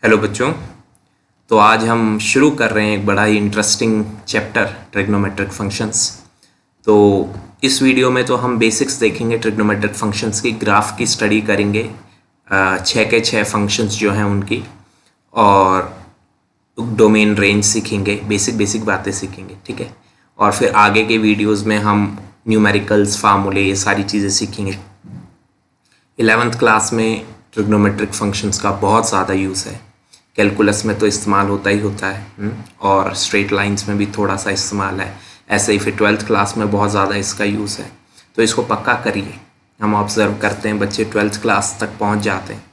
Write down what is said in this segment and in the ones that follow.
Hello बच्चों। तो आज हम शुरू कर रहे हैं एक बड़ा ही इंटरेस्टिंग चैप्टर ट्रिग्नोमेट्रिक फंक्शंस। तो इस वीडियो में तो हम बेसिक्स देखेंगे ट्रिग्नोमेट्रिक फंक्शंस की, ग्राफ की स्टडी करेंगे, 6 के 6 फंक्शंस जो हैं उनकी, और डोमेन रेंज सीखेंगे, बेसिक बातें सीखेंगे, ठीक है। और फिर आगे के वीडियोस में हम न्यूमेरिकल्स, फार्मूले, ये सारी चीज़ें सीखेंगे। 11th क्लास में ट्रिग्नोमेट्रिक फंक्शंस का बहुत ज़्यादा यूज़ है, कैलकुलस में तो इस्तेमाल होता ही होता है, और स्ट्रेट लाइंस में भी थोड़ा सा इस्तेमाल है। ऐसे ही फिर 12th क्लास में बहुत ज़्यादा इसका यूज़ है, तो इसको पक्का करिए। हम ऑब्ज़र्व करते हैं बच्चे 12th क्लास तक पहुंच जाते हैं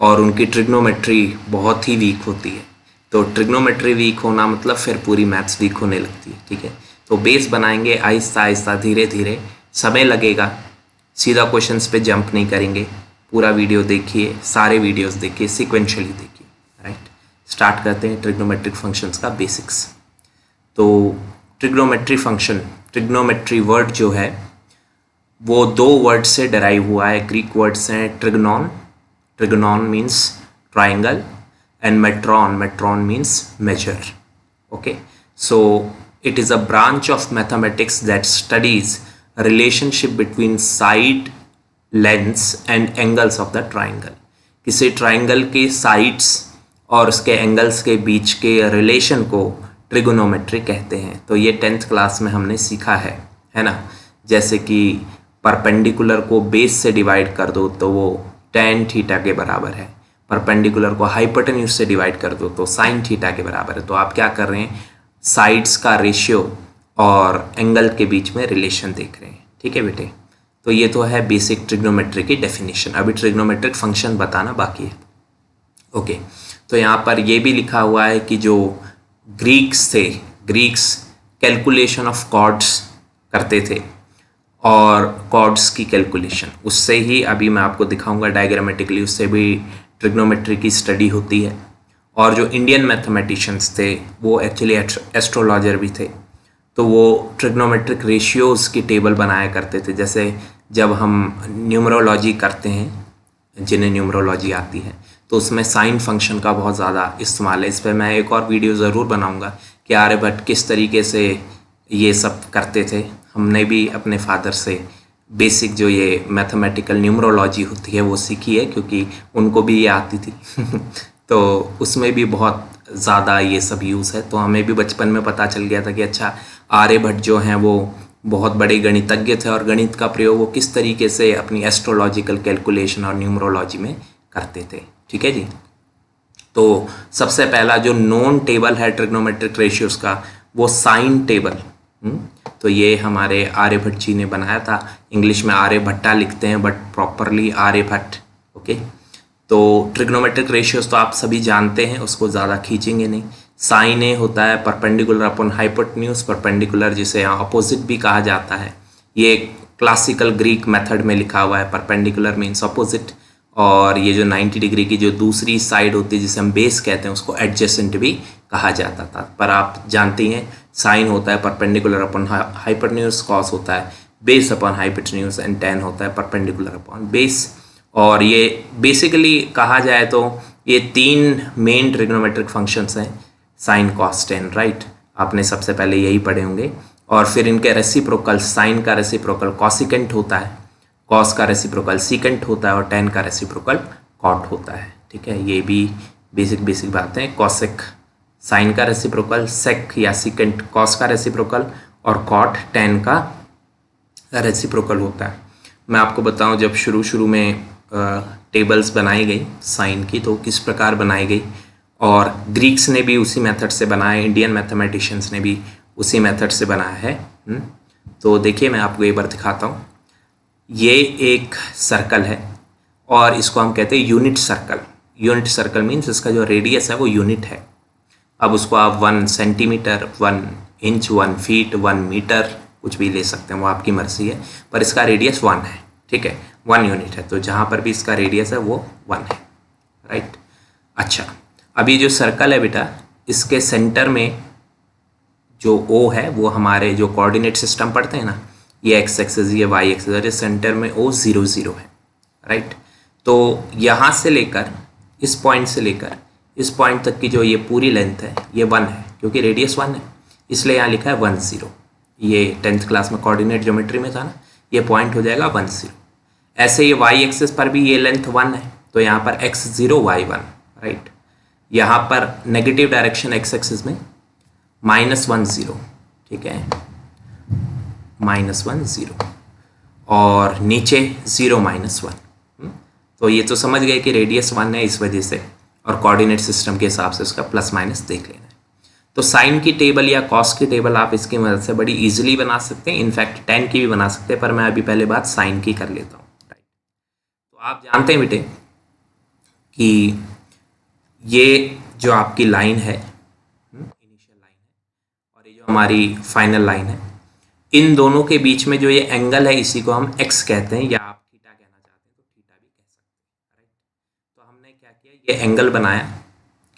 और उनकी ट्रिग्नोमेट्री बहुत ही वीक होती है। तो ट्रिग्नोमेट्री वीक होना मतलब फिर पूरी मैथ्स वीक होने लगती है, ठीक है। तो बेस बनाएंगे आहिस्ता आहिस्ता, धीरे धीरे, समय लगेगा, सीधा क्वेश्चंस पे जंप नहीं करेंगे। पूरा वीडियो देखिए, सारे वीडियोस देखिए, सीक्वेंशियली देखिए, राइट। स्टार्ट करते हैं ट्रिग्नोमेट्रिक फंक्शंस का बेसिक्स। तो ट्रिग्नोमेट्री फंक्शन, ट्रिग्नोमेट्री वर्ड जो है वो 2 वर्ड से डराइव हुआ है। ग्रीक वर्ड्स हैं trigonon, trigonon means triangle, and metron, metron means measure. Okay, so it is a branch of mathematics that studies relationship between side lengths and angles of the triangle। किसी triangle के sides और उसके angles के बीच के relation को trigonometry कहते हैं। तो ये 10th क्लास में हमने सीखा है ना। जैसे कि परपेंडिकुलर को बेस से डिवाइड कर दो तो वो tan थीटा के बराबर है, परपेंडिकुलर को हाइपोटेन्यूज से डिवाइड कर दो तो sin थीटा के बराबर है। तो आप क्या कर रहे हैं, साइड्स का रेशियो और एंगल के बीच में रिलेशन देख रहे हैं, ठीक है बेटे। तो ये तो है बेसिक ट्रिग्नोमेट्री की डेफिनेशन। अभी ट्रिग्नोमेट्रिक फंक्शन बताना बाकी है। ओके, तो यहाँ पर ये भी लिखा हुआ है कि जो ग्रीक्स थे, ग्रीक्स कैलकुलेशन ऑफ कॉर्ड्स करते थे, और कॉर्ड्स की कैलकुलेशन उससे ही, अभी मैं आपको दिखाऊंगा डायग्रामेटिकली, उससे भी ट्रिग्नोमेट्री की स्टडी होती है। और जो इंडियन मैथमेटिशियंस थे वो एक्चुअली एस्ट्रोलॉजर भी थे, तो वो ट्रिग्नोमेट्रिक रेशियोज़ की टेबल बनाया करते थे। जैसे जब हम न्यूमरोलॉजी करते हैं, जिन्हें न्यूमरोलॉजी आती है, तो उसमें साइन फंक्शन का बहुत ज़्यादा इस्तेमाल है। इस पर मैं एक और वीडियो ज़रूर बनाऊंगा कि आर्यभट्ट किस तरीके से ये सब करते थे। हमने भी अपने फादर से बेसिक जो ये मैथमेटिकल न्यूमरोलॉजी होती है वो सीखी है, क्योंकि उनको भी ये आती थी तो उसमें भी बहुत ज़्यादा ये सब यूज़ है। तो हमें भी बचपन में पता चल गया था कि अच्छा, आर्यभट्ट जो हैं वो बहुत बड़े गणितज्ञ थे, और गणित का प्रयोग वो किस तरीके से अपनी एस्ट्रोलॉजिकल कैलकुलेशन और न्यूमरोलॉजी में करते थे, ठीक है जी। तो सबसे पहला जो नोन टेबल है ट्रिग्नोमेट्रिक रेशियोज़ का, वो साइन टेबल, तो ये हमारे आर्यभट्ट जी ने बनाया था। इंग्लिश में आर्यभट्टा लिखते हैं, बट प्रॉपरली आर्यभट्ट। ओके, तो ट्रिग्नोमेट्रिक रेशियोज तो आप सभी जानते हैं, उसको ज़्यादा खींचेंगे नहीं। साइन ए होता है परपेंडिकुलर अपॉन हाइपोटेन्यूज, परपेंडिकुलर जिसे यहाँ अपोजिट भी कहा जाता है। ये क्लासिकल ग्रीक मेथड में लिखा हुआ है, परपेंडिकुलर मीन्स अपोजिट। और ये जो 90 डिग्री की जो दूसरी साइड होती है जिसे हम बेस कहते हैं, उसको एडजेसेंट भी कहा जाता था। पर आप जानते हैं साइन होता है परपेंडिकुलर अपॉन हाइपोटेन्यूज, कॉस होता है base upon hypotenuse, and ten होता है परपेंडिकुलर अपॉन बेस। और ये बेसिकली कहा जाए तो ये 3 मेन ट्रिग्नोमेट्रिक फंक्शंस हैं, साइन कॉस टेन, राइट। आपने सबसे पहले यही पढ़े होंगे। और फिर इनके रेसिप्रोकल, साइन का रेसिप्रोकल कॉसिकेंट होता है, कॉस का रेसिप्रोकल सीकेंट होता है, और टेन का रेसिप्रोकल कॉट होता है, ठीक है। ये भी बेसिक बातें। कॉसेक साइन का रेसिप्रोकल, सेक या सीकेंट कॉस का रेसिप्रोकल, और कॉट टेन का रेसिप्रोकल होता है। मैं आपको बताऊं, जब शुरू में टेबल्स बनाई गई साइन की तो किस प्रकार बनाई गई, और ग्रीक्स ने भी उसी मेथड से बनाया, इंडियन मैथमेटिशियंस ने भी उसी मेथड से बनाया है। तो देखिए, मैं आपको एक बार दिखाता हूँ। ये एक सर्कल है और इसको हम कहते हैं unit circle. Unit circle means इसका जो रेडियस है वो यूनिट है। अब उसको आप 1 सेंटीमीटर, 1 इंच, 1 फीट, 1 मीटर कुछ भी ले सकते हैं, वो आपकी मर्जी है, पर इसका रेडियस 1 है, ठीक है, 1 यूनिट है। तो जहाँ पर भी इसका रेडियस है वो 1 है, राइट। अच्छा, अभी जो सर्कल है बेटा, इसके सेंटर में जो O है वो हमारे जो कोऑर्डिनेट सिस्टम पढ़ते हैं ना, ये एक्स एक्सिस, ये वाई एक्सिस, और सेंटर में O 0 0 है, राइट। तो यहाँ से लेकर इस पॉइंट से लेकर इस पॉइंट तक की जो ये पूरी लेंथ है ये 1 है, क्योंकि रेडियस 1 है, इसलिए यहाँ लिखा है 1 0। ये 10th क्लास में कोऑर्डिनेट ज्योमेट्री में था ना, ये पॉइंट हो जाएगा 1 0। ऐसे ये y एक्सिस पर भी ये लेंथ 1 है, तो यहाँ पर x 0 y 1, राइट। यहाँ पर नेगेटिव डायरेक्शन x एक्सिस में -1 0, ठीक है, -1 0, और नीचे 0 -1। तो ये तो समझ गए कि रेडियस 1 है इस वजह से, और कोऑर्डिनेट सिस्टम के हिसाब से उसका प्लस माइनस देख लेना है। तो साइन की टेबल या कॉस की टेबल आप इसकी मदद से बड़ी इजीली बना सकते हैं, इनफैक्ट tan की भी बना सकते हैं, पर मैं अभी पहले बात साइन की कर लेता हूँ, राइट। तो आप जानते हैं बेटे कि ये जो आपकी लाइन है, इनिशियल लाइन है, और ये जो हमारी फाइनल लाइन है, इन दोनों के बीच में जो ये एंगल है इसी को हम x कहते हैं, या आप थीटा कहना चाहते हैं तो थीटा भी कह सकते हैं, राइट। तो हमने क्या किया, ये एंगल बनाया,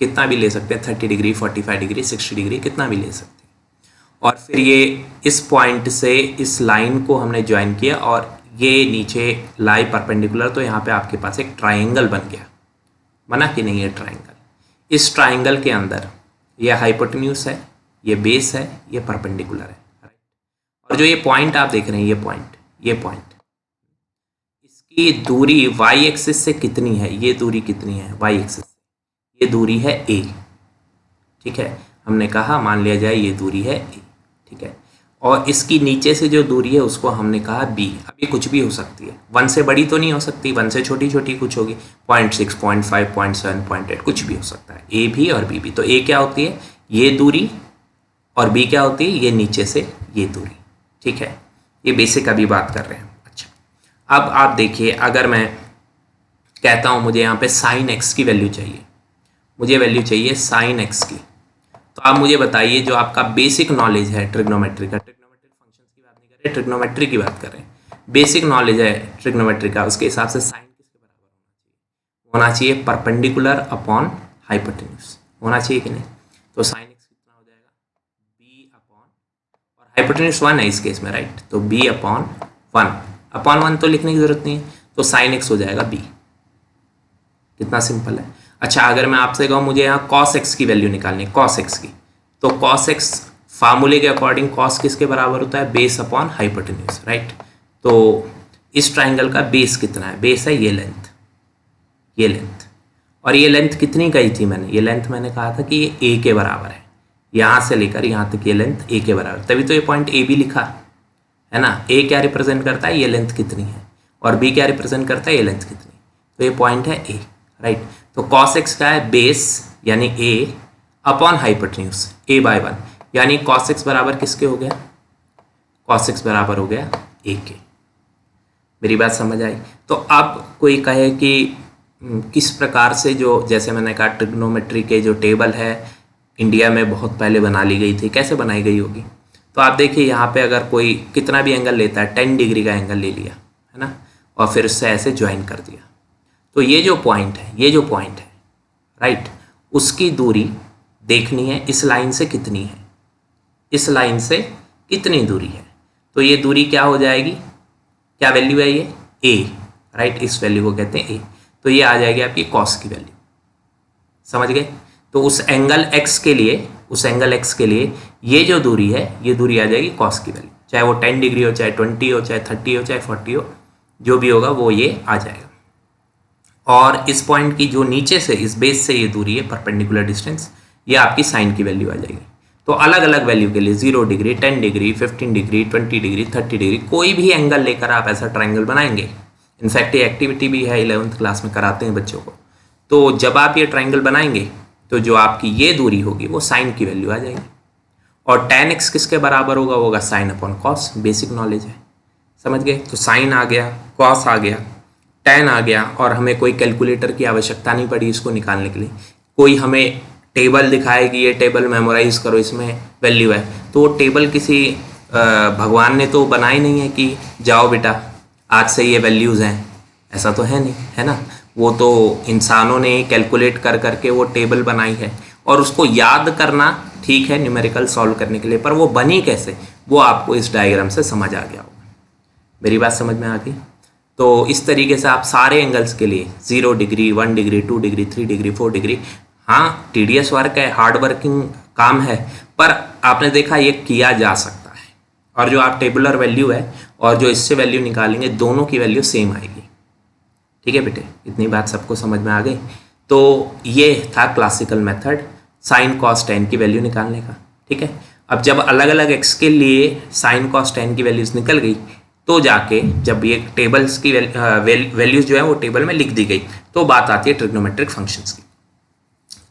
कितना भी ले सकते हैं, 30 डिग्री, 45 डिग्री, 60 डिग्री, कितना भी ले सकते हैं। और फिर ये इस पॉइंट से इस लाइन को हमने ज्वाइन किया और ये नीचे लाई परपेंडिकुलर, तो यहाँ पे आपके पास एक ट्राइंगल बन गया, बना कि नहीं। ये ट्राइंगल, इस ट्राइंगल के अंदर ये हाइपोटेन्यूज है, ये बेस है, ये परपेंडिकुलर है, राइट। और जो ये पॉइंट आप देख रहे हैं, ये पॉइंट इसकी दूरी y एक्सिस से कितनी है, ये दूरी कितनी है y एक्सिस, ये दूरी है a, ठीक है। हमने कहा मान लिया जाए ये दूरी है a, ठीक है। और इसकी नीचे से जो दूरी है उसको हमने कहा b। अब ये कुछ भी हो सकती है, 1 से बड़ी तो नहीं हो सकती, 1 से छोटी छोटी कुछ होगी, 0.6, 0.5, 0.7, 0.8, कुछ भी हो सकता है, a भी और b भी। तो a क्या होती है, ये दूरी, और b क्या होती है, ये नीचे से ये दूरी, ठीक है। ये बेसिक अभी बात कर रहे हैं। अच्छा, अब आप देखिए, अगर मैं कहता हूँ मुझे यहाँ पे साइन x की वैल्यू चाहिए, मुझे वैल्यू चाहिए साइन x की, तो आप मुझे बताइए, जो आपका बेसिक नॉलेज है ट्रिग्नोमेट्री का, ट्रिग्नोमेट्रिक फंक्शंस की बात नहीं कर रहे, ट्रिग्नोमेट्री की बात कर रहे हैं, बेसिक नॉलेज है ट्रिग्नोमेट्री का, उसके हिसाब से साइन किसके बराबर होना चाहिए, परपेंडिकुलर अपॉन हाइपोटेन्यूज होना चाहिए कि नहीं। तो साइन x कितना हो जाएगा, b अपॉन, और हाइपोटेन्यूज 1 है इस केस में, राइट। तो b अपॉन 1 तो लिखने की जरूरत नहीं है, तो साइन x हो जाएगा b। कितना सिंपल है। अच्छा, अगर मैं आपसे कहूँ मुझे यहाँ cos x की वैल्यू निकालनी है, cos x की, तो cos x फार्मूले के अकॉर्डिंग cos किसके बराबर होता है, बेस अपॉन हाइपोटेन्यूज, राइट। तो इस ट्राइंगल का बेस कितना है, बेस है ये लेंथ, और ये लेंथ कितनी कही थी मैंने, ये लेंथ मैंने कहा था कि ये a के बराबर है, यहाँ से लेकर यहाँ तक ये लेंथ a के बराबर, तभी तो ये पॉइंट a भी लिखा है ना। a क्या रिप्रेजेंट करता है, ये लेंथ कितनी है, और b क्या रिप्रेजेंट करता है, ये लेंथ कितनी, तो ये पॉइंट है a, राइट। तो cos x का है बेस यानी a अपॉन हाइपोटेन्यूज a/1, यानी cos x बराबर किसके हो गया, cos x बराबर हो गया a के। मेरी बात समझ आई। तो अब कोई कहे कि किस प्रकार से, जो जैसे मैंने कहा ट्रिग्नोमेट्री के जो टेबल है इंडिया में बहुत पहले बना ली गई थी, कैसे बनाई गई होगी। तो आप देखिए यहाँ पे अगर कोई कितना भी एंगल लेता है, 10 डिग्री का एंगल ले लिया है ना, और फिर उससे ऐसे ज्वाइन कर दिया, तो ये जो पॉइंट है, राइट, उसकी दूरी देखनी है इस लाइन से कितनी है, इस लाइन से कितनी दूरी है। तो ये दूरी क्या हो जाएगी, क्या वैल्यू है ये a, राइट, इस वैल्यू को कहते हैं a। तो ये आ जाएगी आपकी cos की वैल्यू, समझ गए। तो उस एंगल x के लिए ये जो दूरी है, ये दूरी आ जाएगी cos की वैल्यू, चाहे वो 10 डिग्री हो, चाहे 20 हो, चाहे 30 हो, चाहे 40 हो, जो भी होगा वो ये आ जाएगा। और इस पॉइंट की जो नीचे से, इस बेस से ये दूरी है, परपेंडिकुलर डिस्टेंस, ये आपकी साइन की वैल्यू आ जाएगी। तो अलग अलग वैल्यू के लिए 0 degree, 10 degree, 15 degree, 20 degree, 30 degree, कोई भी एंगल लेकर आप ऐसा ट्राइंगल बनाएंगे। इनफैक्ट ये एक्टिविटी भी है, 11th क्लास में कराते हैं बच्चों को। तो जब आप ये ट्राइंगल बनाएंगे तो जो आपकी ये दूरी होगी वो साइन की वैल्यू आ जाएगी, और tan x किसके बराबर होगा, वो होगा sine upon cos. Basic knowledge है, समझ गए। तो साइन आ गया, कॉस आ गया, tan आ गया, और हमें कोई कैलकुलेटर की आवश्यकता नहीं पड़ी इसको निकालने के लिए। कोई हमें टेबल दिखाए कि ये टेबल मेमोराइज करो, इसमें वैल्यू है, तो वो टेबल किसी भगवान ने तो बनाई नहीं है कि जाओ बेटा आज से ये वैल्यूज़ हैं, ऐसा तो है नहीं, है ना। वो तो इंसानों ने कैलकुलेट कर करके वो टेबल बनाई है, और उसको याद करना ठीक है न्यूमेरिकल सॉल्व करने के लिए, पर वो बनी कैसे, वो आपको इस डायग्राम से समझ आ गया होगा। मेरी बात समझ में आ गई। तो इस तरीके से आप सारे एंगल्स के लिए 0 degree, 1 degree, 2 degree, 3 degree, 4 degree, हाँ टीडियस वर्क है, हार्ड वर्किंग काम है, पर आपने देखा ये किया जा सकता है। और जो आप टेबुलर वैल्यू है और जो इससे वैल्यू निकालेंगे दोनों की वैल्यू सेम आएगी। ठीक है बेटे, इतनी बात सबको समझ में आ गई। तो ये था classical method sine cos tan की वैल्यू निकालने का। ठीक है, अब जब अलग अलग एक्स के लिए साइन कॉस टेन की वैल्यूज निकल गई तो जाके जब ये टेबल्स की वैल्यूज जो है वो टेबल में लिख दी गई तो बात आती है ट्रिग्नोमेट्रिक फंक्शंस की।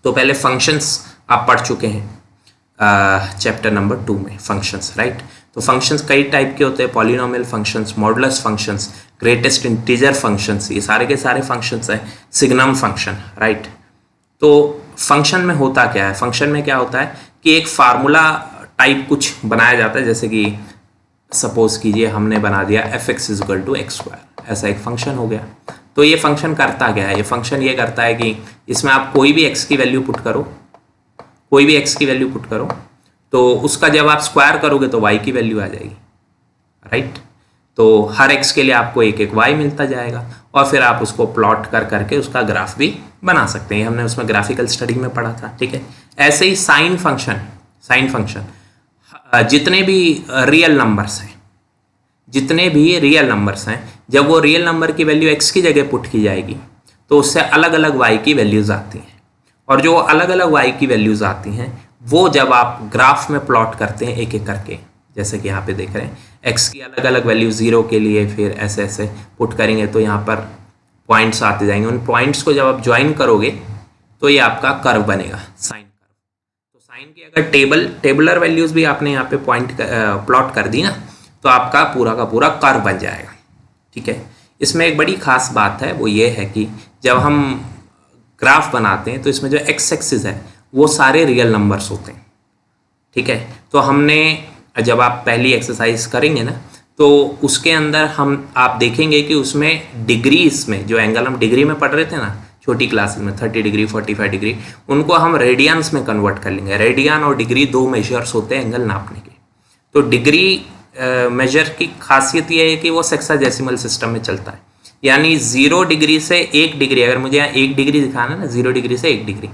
तो पहले फंक्शंस आप पढ़ चुके हैं चैप्टर नंबर 2 में, फंक्शंस, राइट। तो फंक्शंस कई टाइप के होते हैं, polynomial functions, modulus functions, greatest integer functions, ये सारे के सारे फंक्शंस हैं, सिग्नम फंक्शन, राइट। तो फंक्शन में होता क्या है, फंक्शन में क्या होता है कि एक फार्मूला टाइप कुछ बनाया जाता है, जैसे कि सपोज कीजिए हमने बना दिया f(x = x²), ऐसा एक फंक्शन हो गया। तो ये फंक्शन करता क्या है, ये फंक्शन ये करता है कि इसमें आप कोई भी x की वैल्यू पुट करो, कोई भी x की वैल्यू पुट करो, तो उसका जब आप स्क्वायर करोगे तो y की वैल्यू आ जाएगी, राइट। तो हर x के लिए आपको एक एक y मिलता जाएगा और फिर आप उसको प्लॉट कर करके उसका ग्राफ भी बना सकते हैं, हमने उसमें ग्राफिकल स्टडी में पढ़ा था। ठीक है, ऐसे ही साइन फंक्शन जितने भी रियल नंबर्स हैं, जितने भी रियल नंबर्स हैं, जब वो रियल नंबर की वैल्यू x की जगह पुट की जाएगी तो उससे अलग अलग y की वैल्यूज आती हैं, और जो अलग अलग y की वैल्यूज आती हैं वो जब आप ग्राफ में प्लॉट करते हैं एक एक करके, जैसे कि यहाँ पे देख रहे हैं x की अलग अलग वैल्यू 0 के लिए, फिर ऐसे ऐसे पुट करेंगे तो यहाँ पर पॉइंट्स आते जाएंगे, उन पॉइंट्स को जब आप ज्वाइन करोगे तो ये आपका कर्व बनेगा, साइन कर्व। तो साइन की अगर टेबुलर वैल्यूज भी आपने यहाँ पे प्लॉट कर दी ना तो आपका पूरा का पूरा कर्व बन जाएगा। ठीक है, इसमें एक बड़ी खास बात है, वो ये है कि जब हम ग्राफ बनाते हैं तो इसमें जो एक्स एक्सिस है वो सारे रियल नंबर्स होते हैं। ठीक है, तो हमने जब आप पहली एक्सरसाइज करेंगे ना तो उसके अंदर आप देखेंगे कि उसमें डिग्रीज में, जो एंगल हम डिग्री में पढ़ रहे थे ना छोटी क्लासेस में, 30 डिग्री 45 डिग्री, उनको हम रेडियंस में कन्वर्ट कर लेंगे। रेडियन और डिग्री दो मेजर्स होते हैं एंगल नापने के। तो डिग्री मेजर की खासियत ये है कि वो सेक्साडेसिमल सिस्टम में चलता है, यानी 0 डिग्री से 1 डिग्री, अगर मुझे यहाँ 1 डिग्री दिखाना ना, 0 डिग्री से 1 डिग्री,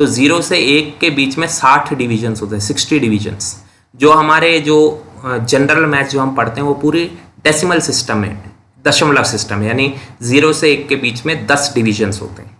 तो 0 से 1 के बीच में 60 डिविजन्स होते हैं, 60 डिविजन्स। जो हमारे जो जनरल मैथ्स जो हम पढ़ते हैं वो पूरी डेसिमल सिस्टम में, दशमलव सिस्टम है, यानी 0 से 1 के बीच में 10 डिविजन्स होते हैं।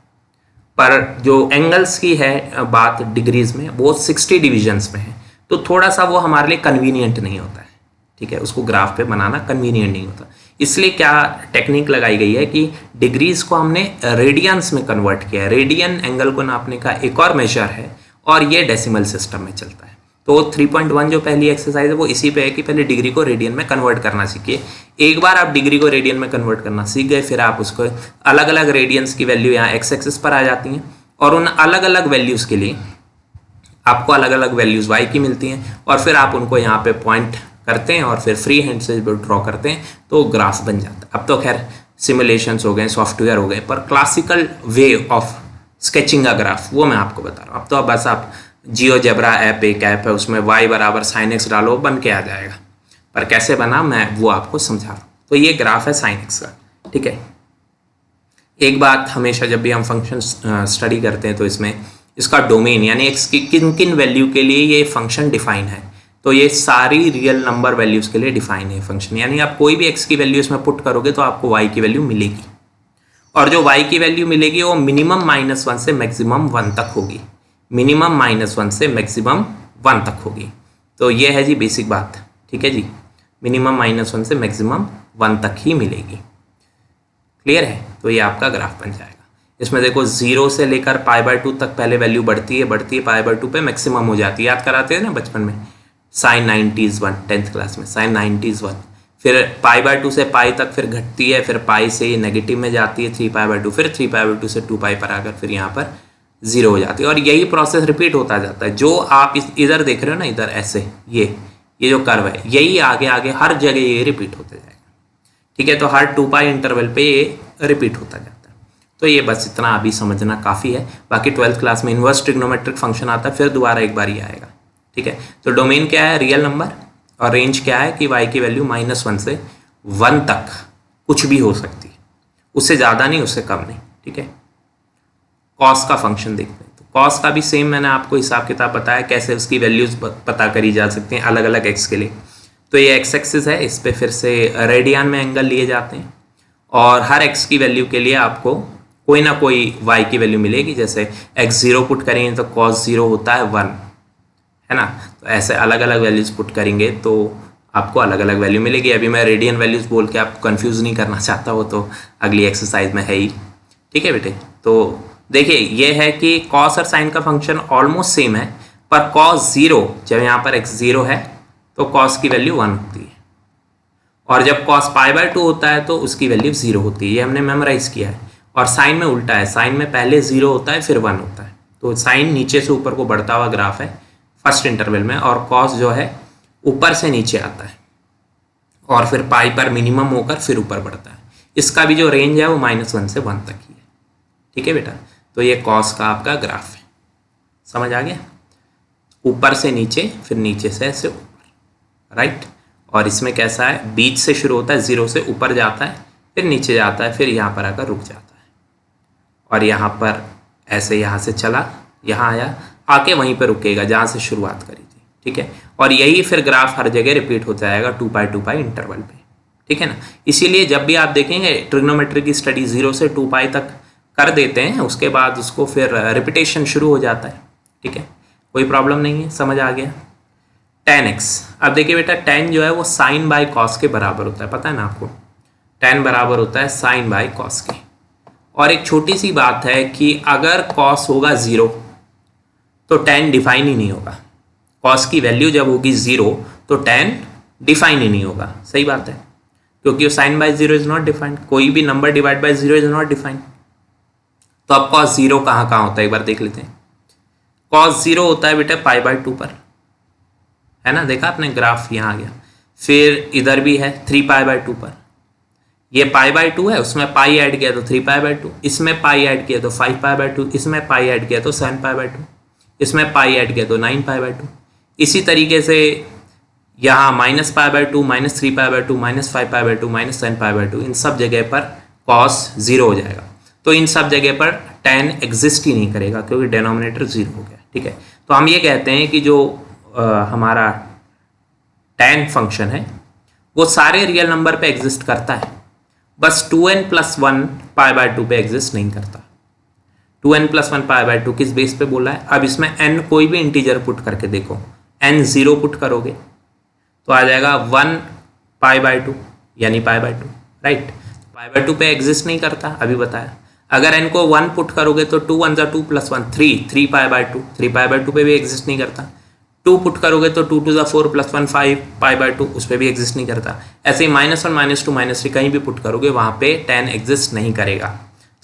पर जो एंगल्स की है बात डिग्रीज में, वो 60 डिविजन्स में है, तो थोड़ा सा वो हमारे लिए कन्वीनियंट नहीं होता है। ठीक है, उसको ग्राफ पे बनाना कन्वीनियंट नहीं होता, इसलिए क्या टेक्निक लगाई गई है कि डिग्रीज को हमने रेडियंस में कन्वर्ट किया है। रेडियन एंगल को नापने का एक और मेजर है और ये डेसिमल सिस्टम में चलता है। तो 3.1 जो पहली एक्सरसाइज है वो इसी पे है कि पहले डिग्री को रेडियन में कन्वर्ट करना सीखिए। एक बार आप डिग्री को रेडियन में कन्वर्ट करना सीख गए, फिर आप उसको अलग अलग रेडियंस की वैल्यू यहाँ एक्स एक्सिस पर आ जाती हैं, और उन अलग अलग वैल्यूज़ के लिए आपको अलग अलग वैल्यूज़ वाई की मिलती हैं, और फिर आप उनको यहाँ पे पॉइंट करते हैं और फिर फ्री हैंड से ड्रॉ करते हैं तो ग्राफ बन जाता है। अब तो खैर सिमुलेशंस हो गए, सॉफ्टवेयर हो गए, पर क्लासिकल वे ऑफ स्केचिंग का ग्राफ वो मैं आपको बता रहा हूँ। अब तो बस आप जियोजेब्रा ऐप एक ऐप है, उसमें y = sin x डालो, बन के आ जाएगा। पर कैसे बना मैं वो आपको समझा रहा हूँ। तो ये ग्राफ है sin x का। ठीक है, एक बात हमेशा जब भी हम फंक्शन स्टडी करते हैं तो इसमें इसका डोमेन, यानी x की किन किन वैल्यू के लिए ये फंक्शन डिफाइन है, तो ये सारी रियल नंबर वैल्यूज़ के लिए डिफाइन है फंक्शन। यानी आप कोई भी x की वैल्यू इसमें पुट करोगे तो आपको y की वैल्यू मिलेगी, और जो y की वैल्यू मिलेगी वो मिनिमम -1 से मैक्सिमम 1 तक होगी, मिनिमम -1 से मैक्सिमम 1 तक होगी। तो ये है जी बेसिक बात। ठीक है जी, मिनिमम -1 से मैक्सिमम 1 तक ही मिलेगी। क्लियर है? तो ये आपका ग्राफ बन जाएगा। इसमें देखो 0 से लेकर π/2 तक पहले वैल्यू बढ़ती है π/2 पे मैक्सिमम हो जाती है। याद कराते हैं ना बचपन में, sin 90 is 1, 10th क्लास में sin 90 is 1। फिर π/2 से π तक फिर घटती है, फिर π से नेगेटिव में जाती है 3π/2, फिर 3π/2 से 2π पर आकर फिर यहाँ पर 0 हो जाती है, और यही प्रोसेस रिपीट होता जाता है। जो आप इधर देख रहे हो ना, इधर ऐसे ये जो कर्व है, यही आगे आगे हर जगह ये रिपीट होते जाएगा। ठीक है, तो हर 2π इंटरवल पे ये रिपीट होता जाता है। तो ये बस इतना अभी समझना काफ़ी है। बाकी 12th क्लास में इन्वर्स ट्रिग्नोमेट्रिक फंक्शन आता है, फिर दोबारा एक बार ही आएगा। ठीक है, तो डोमेन क्या है? रियल नंबर, और रेंज क्या है कि y की वैल्यू -1 से 1 तक कुछ भी हो सकती है, उससे ज़्यादा नहीं, उससे कम नहीं। ठीक है, कॉस का फंक्शन देखते हैं, तो कॉस का भी सेम मैंने आपको हिसाब किताब बताया कैसे उसकी वैल्यूज पता करी जा सकती हैं अलग अलग एक्स के लिए। तो ये एक्स एक्सिस है, इस पर फिर से रेडियन में एंगल लिए जाते हैं और हर एक्स की वैल्यू के लिए आपको कोई ना कोई वाई की वैल्यू मिलेगी। जैसे एक्स जीरो पुट करेंगे तो कॉस जीरो होता है 1, है ना। तो ऐसे अलग अलग वैल्यूज पुट करेंगे तो आपको अलग अलग वैल्यू मिलेगी। अभी मैं रेडियन वैल्यूज बोल के आपको कंफ्यूज नहीं करना चाहता, वो तो अगली एक्सरसाइज में है ही, ठीक है बेटे। तो देखिए ये है कि कॉस और साइन का फंक्शन ऑलमोस्ट सेम है, पर कॉस जीरो जब यहाँ पर एक्स जीरो है तो कॉस की वैल्यू 1 होती है, और जब कॉस पाई बाय 2 होता है तो उसकी वैल्यू 0 होती है। ये हमने मेमोराइज किया है। और साइन में उल्टा है, साइन में पहले 0 होता है फिर 1 होता है। तो साइन नीचे से ऊपर को बढ़ता हुआ ग्राफ है फर्स्ट इंटरवल में, और कॉस जो है ऊपर से नीचे आता है और फिर पाई पर मिनिमम होकर फिर ऊपर बढ़ता है। इसका भी जो रेंज है वो -1 से 1 तक ही है, ठीक है बेटा। तो ये कॉस का आपका ग्राफ है, समझ आ गया। ऊपर से नीचे फिर नीचे से ऐसे ऊपर, राइट। और इसमें कैसा है, बीच से शुरू होता है, 0 से ऊपर जाता है फिर नीचे जाता है फिर यहाँ पर आकर रुक जाता है, और यहाँ पर ऐसे यहाँ से चला यहाँ आया आके वहीं पर रुकेगा जहाँ से शुरुआत करी थी, ठीक है। और यही फिर ग्राफ हर जगह रिपीट हो जाएगा 2π इंटरवल पे, ठीक है ना। इसीलिए जब भी आप देखेंगे ट्रिग्नोमेट्री की स्टडी 0 से 2π तक कर देते हैं, उसके बाद उसको फिर रिपीटेशन शुरू हो जाता है, ठीक है। कोई प्रॉब्लम नहीं है, समझ आ गया। tan x, अब देखिए बेटा tan जो है वो साइन बाय कॉस के बराबर होता है, पता है ना आपको। tan बराबर होता है साइन बाय कॉस के। और एक छोटी सी बात है कि अगर कॉस होगा 0 तो tan डिफाइन ही नहीं होगा। कॉस की वैल्यू जब होगी 0 तो tan डिफाइन ही नहीं होगा, सही बात है, क्योंकि sine by 0 is not defined. कोई भी number divide by 0 is not defined. तो अब कॉस 0 कहाँ कहाँ होता है एक बार देख लेते हैं। कॉस 0 होता है बेटा π/2 पर, है ना, देखा आपने ग्राफ यहाँ आ गया। फिर इधर भी है 3π/2 पर, ये π/2 है, उसमें पाई ऐड किया तो 3π/2, इसमें पाई ऐड किया तो 5π/2, इसमें पाई ऐड किया तो 7π/2, इसमें पाई ऐड किया तो 9π/2। इसी तरीके से यहाँ -π/2, -3π/2, -5π/2, -10π/2, इन सब जगह पर कॉस 0 हो जाएगा। तो इन सब जगह पर tan एग्जिस्ट ही नहीं करेगा क्योंकि डिनोमिनेटर 0 हो गया, ठीक है। तो हम ये कहते हैं कि जो हमारा tan फंक्शन है वो सारे रियल नंबर पे एग्जिस्ट करता है, बस 2n+1 π/2 पे एग्जिस्ट नहीं करता। 2n+1 π/2 किस बेस पे बोला है। अब इसमें n कोई भी इंटीजर पुट करके देखो, n 0 पुट करोगे तो आ जाएगा 1 π/2 यानी π/2, राइट। π/2 पे एग्जिस्ट नहीं करता, अभी बताया। अगर n को 1 पुट करोगे तो 2 1 2 + 1 3 π/2, 3 π/2 पे भी एग्जिस्ट नहीं करता। 2 पुट करोगे तो 2 2 4 + 1 5 π/2, उस पर भी एग्जिस्ट नहीं करता। ऐसे ही -1 -2 -3 कहीं भी पुट करोगे वहाँ पे tan एग्जिस्ट नहीं करेगा।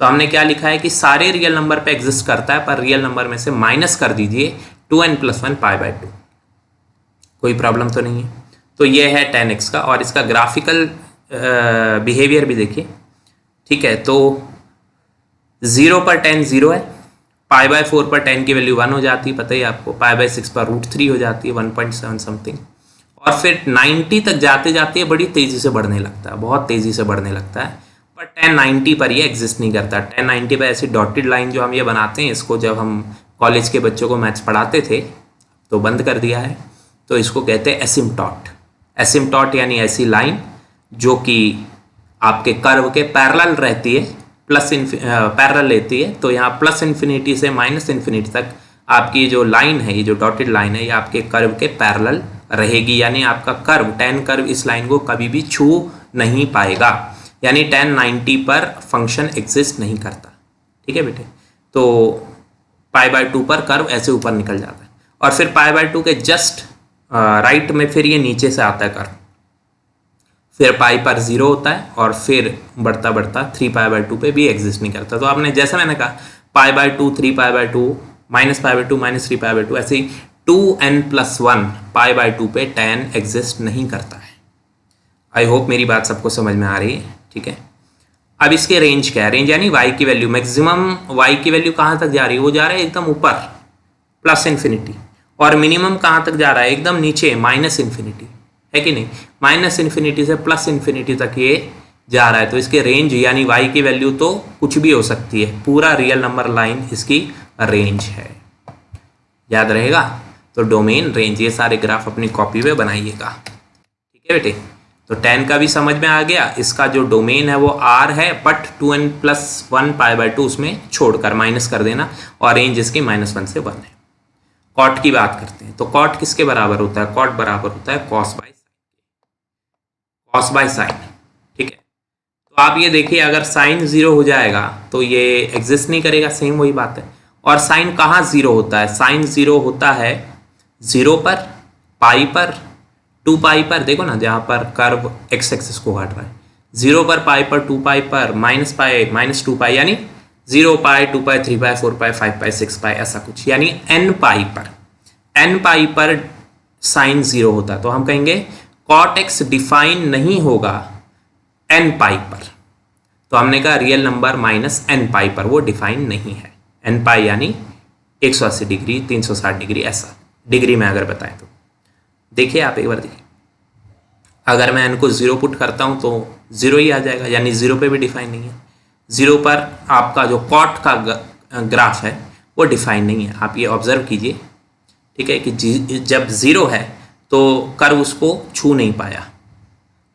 तो हमने क्या लिखा है कि सारे रियल नंबर पे एग्जिस्ट करता है, पर रियल नंबर में से माइनस कर दीजिए 2n+1 π/2। कोई प्रॉब्लम तो नहीं है। तो ये है tan x का, और इसका ग्राफिकल बिहेवियर भी देखिए, ठीक है। तो 0 पर tan 0 है, π/4 पर tan की वैल्यू 1 हो जाती है, पता ही आपको। π/6 पर √3 हो जाती है, 1.7 समथिंग। और फिर 90 तक जाते जाते बड़ी तेज़ी से बढ़ने लगता है, बहुत तेज़ी से बढ़ने लगता है। पर tan 90 पर ये एग्जिस्ट नहीं करता। tan 90 पर ऐसी डॉटेड लाइन जो हम ये बनाते हैं, इसको जब हम कॉलेज के बच्चों को मैथ्स पढ़ाते थे तो बंद कर दिया है। तो इसको कहते हैं एसिम्पटॉट। एसिम्पटॉट यानी ऐसी लाइन जो कि आपके कर्व के पैरेलल रहती है, पैरेलल लेती है। तो यहाँ +∞ से -∞ तक आपकी जो लाइन है, ये जो डॉटेड लाइन है, ये आपके कर्व के पैरेलल रहेगी। यानी आपका कर्व, tan कर्व इस लाइन को कभी भी छू नहीं पाएगा। यानी tan 90 पर फंक्शन एग्जिस्ट नहीं करता, ठीक है बेटे। तो π/2 पर कर्व ऐसे ऊपर निकल जाता है, और फिर π/2 के जस्ट राइट में फिर ये नीचे से आता है कर्व, फिर पाई पर 0 होता है, और फिर बढ़ता बढ़ता 3π/2 पे भी एग्जिस्ट नहीं करता। तो आपने जैसे मैंने कहा π/2, 3π/2, -π/2, -3π/2, ऐसे ही 2n+1 π/2 पे tan एग्जिस्ट नहीं करता है। आई होप मेरी बात सबको समझ में आ रही है, ठीक है। अब इसके रेंज क्या है, रेंज यानी y की वैल्यू, मैक्सिमम y की वैल्यू कहाँ तक जा रही है, वो जा रहा है एकदम ऊपर +∞, और मिनिमम कहाँ तक जा रहा है, एकदम नीचे -∞, है कि नहीं। -∞ से +∞ तक ये जा रहा है। तो इसके रेंज यानी y की वैल्यू तो कुछ भी हो सकती है, पूरा रियल नंबर लाइन इसकी रेंज है। याद रहेगा। तो डोमेन, रेंज, ये सारे ग्राफ अपनी कॉपी में बनाइएगा, ठीक है बेटे। तो tan का भी समझ में आ गया। इसका जो डोमेन है वो r है, बट 2n+1 π/2 उसमें छोड़कर माइनस कर देना, और रेंज इसकी -1 से 1 है। कॉट की बात करते हैं, तो कॉट किसके बराबर होता है? कॉट बराबर होता है कॉस बाय साइन, ठीक है। तो आप ये देखिए, अगर साइन 0 हो जाएगा तो ये एग्जिस्ट नहीं करेगा, सेम वही बात है। और साइन कहाँ 0 होता है? साइन 0 होता है 0 पर, पाई पर, 2 पाई पर। देखो ना, जहाँ पर कर्व एक्स एक्सिस को काट रहा है, 0 पर, पाई पर, 2 पाई पर, -π, -2 पाई, यानी 0 पाई, 2 पाई, 3 पाई, 4 पाई, 5 पाई, 6 पाई, ऐसा कुछ, यानी n पाई पर साइन 0 होता है। तो हम कहेंगे कॉट एक्स डिफाइन नहीं होगा n पाई पर। तो हमने कहा रियल नंबर -n पाई पर वो डिफाइन नहीं है। n पाई यानी 180 डिग्री, 360 डिग्री, ऐसा डिग्री में अगर बताएं तो। देखिए आप एक बार देखिए, अगर मैं इनको 0 पुट करता हूं तो 0 ही आ जाएगा, यानी 0 पे भी डिफाइन नहीं है। 0 पर आपका जो कॉट का ग्राफ है वो डिफाइन नहीं है। आप ये ऑब्जर्व कीजिए, ठीक है, कि जब 0 है तो कर्व उसको छू नहीं पाया,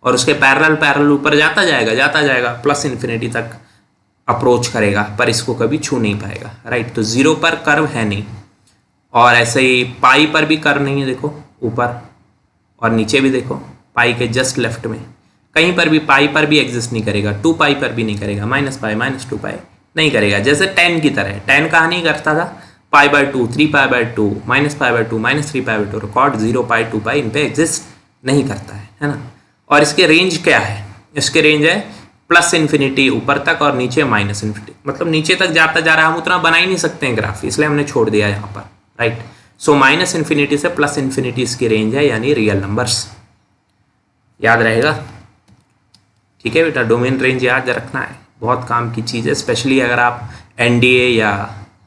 और उसके पैरेलल ऊपर जाता जाएगा +∞ तक अप्रोच करेगा, पर इसको कभी छू नहीं पाएगा, राइट। तो 0 पर कर्व है नहीं, और ऐसे ही पाई पर भी कर्व नहीं है। देखो ऊपर और नीचे भी देखो, पाई के जस्ट लेफ्ट में कहीं पर भी, पाई पर भी एग्जिस्ट नहीं करेगा, 2 पाई पर भी नहीं करेगा, -π, -2 पाई नहीं करेगा। जैसे tan की तरह, tan कहाँ नहीं करता था? π/2, 3 π/2, -π/2, -3 π/2, रिकॉर्ड 0 पाई, 2 पाई, इन पे एग्जिस्ट नहीं करता है ना। और इसके रेंज क्या है? इसके रेंज है +∞ ऊपर तक और नीचे -∞, मतलब नीचे तक जाता जा रहा है। हम उतना बना ही नहीं सकते हैं ग्राफ, इसलिए हमने छोड़ दिया यहाँ पर, राइट। सो -∞ से +∞ इसकी रेंज है, यानी रियल नंबर्स। याद रहेगा, ठीक है बेटा। डोमेन रेंज याद रखना है, बहुत काम की चीज़ है, स्पेशली अगर आप NDA या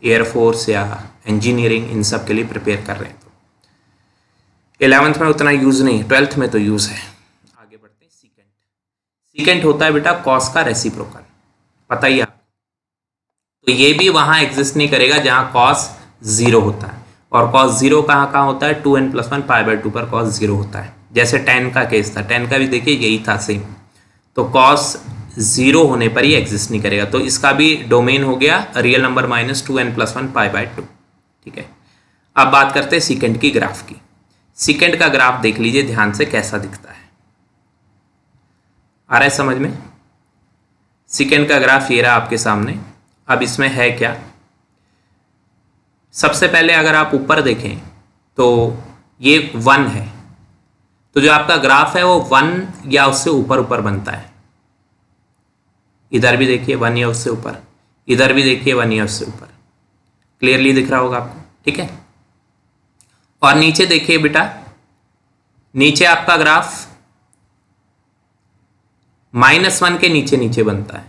एयरफोर्स या इंजीनियरिंग इन सब के लिए प्रिपेयर कर रहे हैं तो। 11th में उतना यूज़ नहीं, 12th में तो यूज़ है। आगे बढ़ते हैं। सीकेंट होता है बेटा कॉस का रेसिप्रोकल, पता ही आप। तो ये भी वहाँ एग्जिस्ट नहीं करेगा जहाँ कॉस 0 होता है, और कॉस 0 कहाँ होता है? 2n+1 π/2 पर कॉस 0 होता है। जैसे tan का केस था, tan का भी देखिए यही था सेम। तो कॉस 0 होने पर ही एग्जिस्ट नहीं करेगा। तो इसका भी डोमेन हो गया रियल नंबर -2n+1 π/2, ठीक है। अब बात करते हैं सीकेंट की ग्राफ की। सीकेंट का ग्राफ देख लीजिए ध्यान से, कैसा दिखता है, आ रहा है समझ में? सीकेंट का ग्राफ ये रहा आपके सामने। अब इसमें है क्या? सबसे पहले अगर आप ऊपर देखें तो ये 1 है, तो जो आपका ग्राफ है वो 1 या उससे ऊपर बनता है। इधर भी देखिए 1 या उससे ऊपर, इधर भी देखिए 1 या उससे ऊपर, क्लियरली दिख रहा होगा आपको, ठीक है। और नीचे देखिए बेटा, नीचे आपका ग्राफ -1 के नीचे बनता है,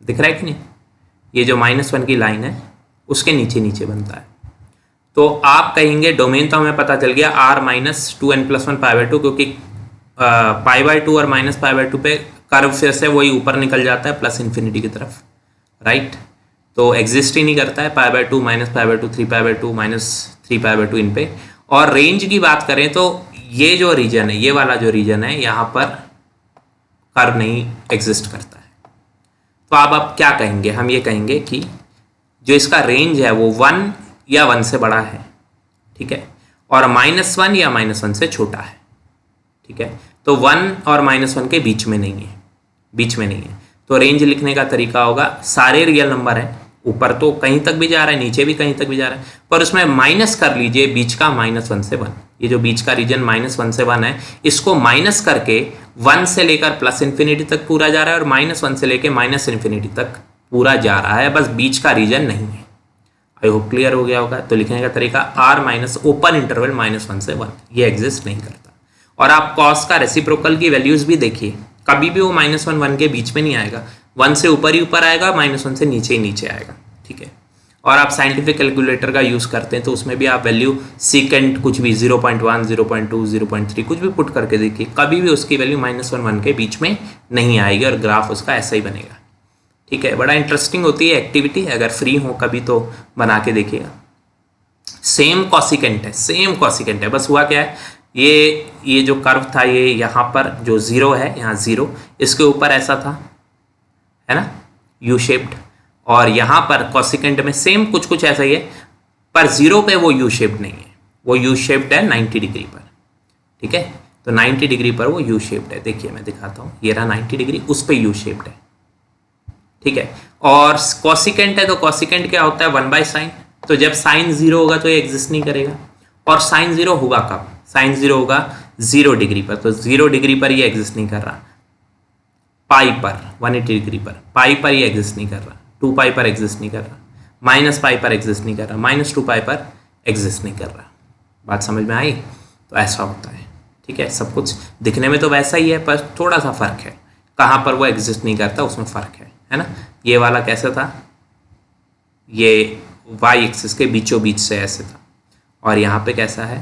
दिख रहा है कि नहीं? ये जो -1 की लाइन है उसके नीचे बनता है। तो आप कहेंगे डोमेन तो हमें पता चल गया r -2n+1 π/2, क्योंकि π/2 और -π/2 पे कर्व फिर से वही ऊपर निकल जाता है +∞ की तरफ, राइट। तो एग्जिस्ट ही नहीं करता है π/2, -π/2, 3 π/2, -3 π/2 इन पे। और रेंज की बात करें तो ये जो रीजन है, ये वाला जो रीजन है, यहाँ पर कर्व नहीं एग्जिस्ट करता है। तो आप क्या कहेंगे? हम ये कहेंगे कि जो इसका रेंज है वो 1 या 1 से बड़ा है, ठीक है, और -1 या -1 से छोटा है, ठीक है। तो 1 और -1 के बीच में नहीं है। तो रेंज लिखने का तरीका होगा, सारे रियल नंबर हैं, ऊपर तो कहीं तक भी जा रहा है, नीचे भी कहीं तक भी जा रहा है, पर उसमें माइनस कर लीजिए बीच का -1 से 1। ये जो बीच का रीजन -1 से 1 है, इसको माइनस करके 1 से लेकर +∞ तक पूरा जा रहा है, और -1 से लेकर -∞ तक पूरा जा रहा है, बस बीच का रीजन नहीं है। आई होप क्लियर हो गया होगा। तो लिखने का तरीका r ओपन इंटरवल -1 से 1, ये एग्जिस्ट नहीं करता। और आप कॉस का रेसिप्रोकल की वैल्यूज भी देखिए, कभी भी वो -1 1 के बीच में नहीं आएगा, 1 से ऊपर ही ऊपर आएगा, -1 से नीचे ही नीचे आएगा, ठीक है। और आप साइंटिफिक कैलकुलेटर का यूज़ करते हैं तो उसमें भी आप वैल्यू सीकेंट कुछ भी 0.1, 0.2, 0.3 कुछ भी पुट करके देखिए, कभी भी उसकी वैल्यू -1 1 के बीच में नहीं आएगी, और ग्राफ उसका ऐसा ही बनेगा, ठीक है। बड़ा इंटरेस्टिंग होती है एक्टिविटी, अगर फ्री हो कभी तो बना के देखिएगा। सेम कॉसिकेंट है, सेम कॉसिकेंट है। बस हुआ क्या है, ये जो कर्व था, ये यहाँ पर जो जीरो है, यहाँ जीरो, इसके ऊपर ऐसा था, है ना, यू शेप्ड, और यहाँ पर कॉसिकेंट में सेम कुछ ऐसा ही है, पर जीरो पे वो यू शेप्ड नहीं है, वो यू शेप्ड है 90 डिग्री पर। ठीक है, तो 90 डिग्री पर वो यू शेप्ड है। देखिए मैं दिखाता हूँ, ये रहा 90 डिग्री, उस पर यू शेप्ड है। ठीक है, और कॉसिकेंट है तो कॉसिकेंट क्या होता है, 1/sin। तो जब साइन जीरो होगा तो ये एग्जिस्ट नहीं करेगा। और साइन जीरो होगा कब, साइन जीरो होगा 0 डिग्री पर, तो 0 डिग्री पर ये एग्जिस्ट नहीं कर रहा। पाई पर 180 डिग्री पर, पाई पर ये एग्जिस्ट नहीं कर रहा, 2 पाई पर एग्जिस्ट नहीं कर रहा, माइनस पाई पर एग्जिस्ट नहीं कर रहा, -2 पाई पर एग्जिस्ट नहीं कर रहा। बात समझ में आई? तो ऐसा होता है। ठीक है, सब कुछ दिखने में तो वैसा ही है, पर थोड़ा सा फर्क है, कहाँ पर वो एग्जिस्ट नहीं करता उसमें फ़र्क है ना। ये वाला कैसा था, ये वाई एक्सिस के बीचों बीच से ऐसे था, और यहाँ पे कैसा है,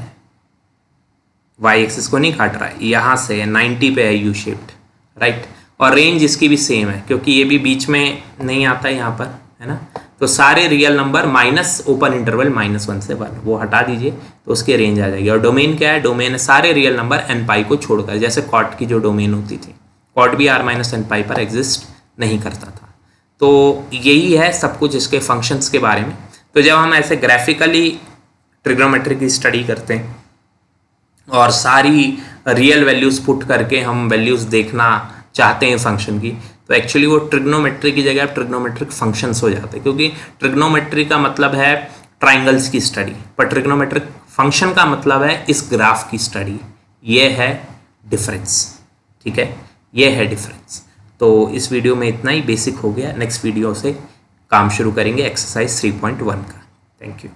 वाई एक्सिस को नहीं काट रहा है, यहाँ से 90 पे है यू शेप्ड, राइट। और रेंज इसकी भी सेम है, क्योंकि ये भी बीच में नहीं आता है यहाँ पर, है ना। तो सारे real number minus open interval -1 से 1, वो हटा दीजिए तो उसकी रेंज आ जाएगी। और डोमेन क्या है, डोमेन है सारे रियल नंबर n पाई को छोड़कर, जैसे कॉट की जो डोमेन होती थी, कॉट भी r-n पाई पर एग्जिस्ट नहीं करता था। तो यही है सब कुछ इसके फंक्शंस के बारे में। तो जब हम ऐसे ग्राफिकली ट्रिग्नोमेट्री की स्टडी करते हैं और सारी रियल वैल्यूज़ पुट करके हम वैल्यूज़ देखना चाहते हैं फंक्शन की, तो एक्चुअली वो ट्रिग्नोमेट्री की जगह ट्रिग्नोमेट्रिक फंक्शंस हो जाते हैं, क्योंकि ट्रिग्नोमेट्री का मतलब है ट्राइंगल्स की स्टडी, पर ट्रिग्नोमेट्रिक फंक्शन का मतलब है इस ग्राफ की स्टडी। ये है डिफरेंस। ठीक है, ये है डिफरेंस। तो इस वीडियो में इतना ही बेसिक हो गया। नेक्स्ट वीडियो से काम शुरू करेंगे एक्सरसाइज 3.1 का। Thank you.